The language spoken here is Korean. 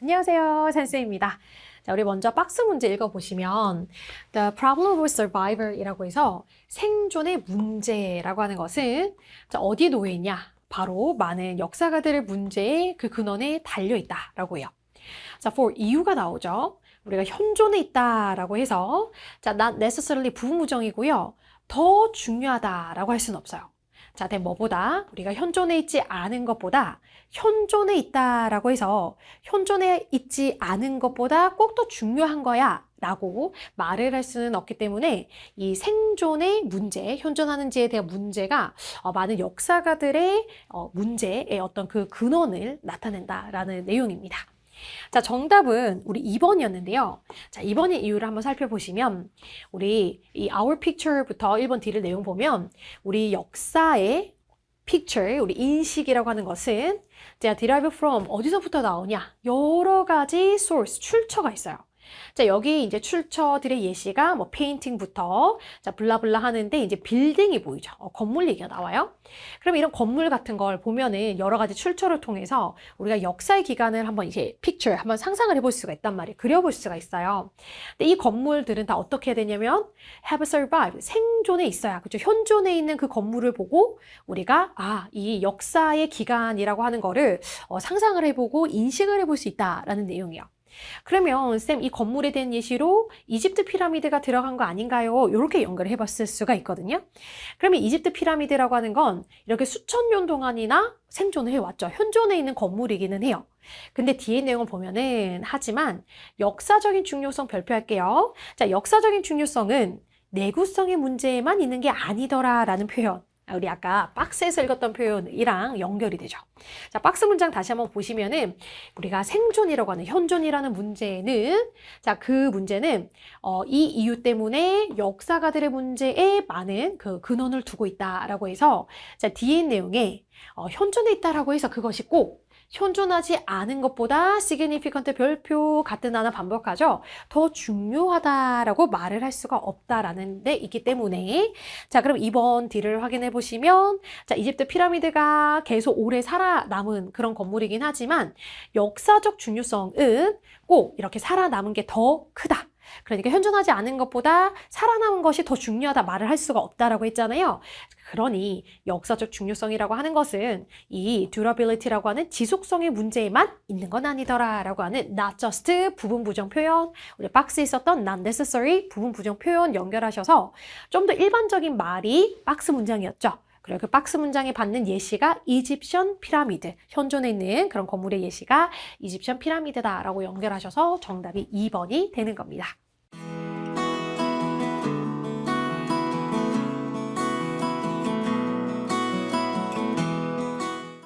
안녕하세요, 선생님입니다. 자, 우리 먼저 박스 문제 읽어보시면 The problem of survival이라고 해서 생존의 문제라고 하는 것은 자, 어디에 놓여 있냐? 바로 많은 역사가들의 문제의 그 근원에 달려 있다라고 해요. 자, for 이유가 나오죠. 우리가 현존에 있다라고 해서 자, not necessarily 부분부정이고요. 더 중요하다라고 할 수는 없어요. 자, 뭐보다 우리가 현존에 있지 않은 것보다 현존에 있다라고 해서 현존에 있지 않은 것보다 꼭 더 중요한 거야 라고 말을 할 수는 없기 때문에 이 생존의 문제, 현존하는지에 대한 문제가 많은 역사가들의 문제의 어떤 그 근원을 나타낸다라는 내용입니다. 자, 정답은 우리 2번이었는데요. 자, 2번의 이유를 한번 살펴보시면 우리 이 our picture부터 1번 D를 내용 보면 우리 역사의 picture, 우리 인식이라고 하는 것은 자, derive from 어디서부터 나오냐? 여러 가지 source, 출처가 있어요. 자, 여기 이제 출처들의 예시가 뭐 페인팅부터 자, 블라블라 하는데 이제 빌딩이 보이죠. 건물 얘기가 나와요. 그럼 이런 건물 같은 걸 보면은 여러 가지 출처를 통해서 우리가 역사의 기간을 한번 이제 picture 한번 상상을 해볼 수가 있단 말이에요. 그려볼 수가 있어요. 근데 이 건물들은 다 어떻게 해야 되냐면 have survived, 생존에 있어야, 그렇죠? 현존에 있는 그 건물을 보고 우리가 이 역사의 기간이라고 하는 거를 상상을 해보고 인식을 해볼 수 있다라는 내용이에요. 그러면 쌤, 이 건물에 대한 예시로 이집트 피라미드가 들어간 거 아닌가요? 이렇게 연결을 해봤을 수가 있거든요. 그러면 이집트 피라미드라고 하는 건 이렇게 수천 년 동안이나 생존을 해왔죠. 현존에 있는 건물이기는 해요. 근데 뒤에 내용을 보면은 하지만 역사적인 중요성 별표할게요. 자, 역사적인 중요성은 내구성의 문제에만 있는 게 아니더라라는 표현. 우리 아까 박스에서 읽었던 표현이랑 연결이 되죠. 자, 박스 문장 다시 한번 보시면은 우리가 생존이라고 하는 현존이라는 문제는 자, 그 문제는 이 이유 때문에 역사가들의 문제에 많은 그 근원을 두고 있다라고 해서 자, 뒤에 내용에 현존에 있다라고 해서 그것이 꼭 현존하지 않은 것보다 significant 별표 같은 단어 반복하죠. 더 중요하다라고 말을 할 수가 없다라는 데 있기 때문에 자, 그럼 2번 D를 확인해 보시면 자, 이집트 피라미드가 계속 오래 살아남은 그런 건물이긴 하지만 역사적 중요성은 꼭 이렇게 살아남은 게 더 크다. 그러니까 현존하지 않은 것보다 살아남은 것이 더 중요하다 말을 할 수가 없다라고 했잖아요. 그러니 역사적 중요성이라고 하는 것은 이 durability라고 하는 지속성의 문제에만 있는 건 아니더라라고 하는 not just 부분 부정 표현, 우리 박스에 있었던 not necessary 부분 부정 표현 연결하셔서 좀 더 일반적인 말이 박스 문장이었죠. 그리고 그 박스 문장에 받는 예시가 이집션 피라미드, 현존에 있는 그런 건물의 예시가 이집션 피라미드다라고 연결하셔서 정답이 2번이 되는 겁니다.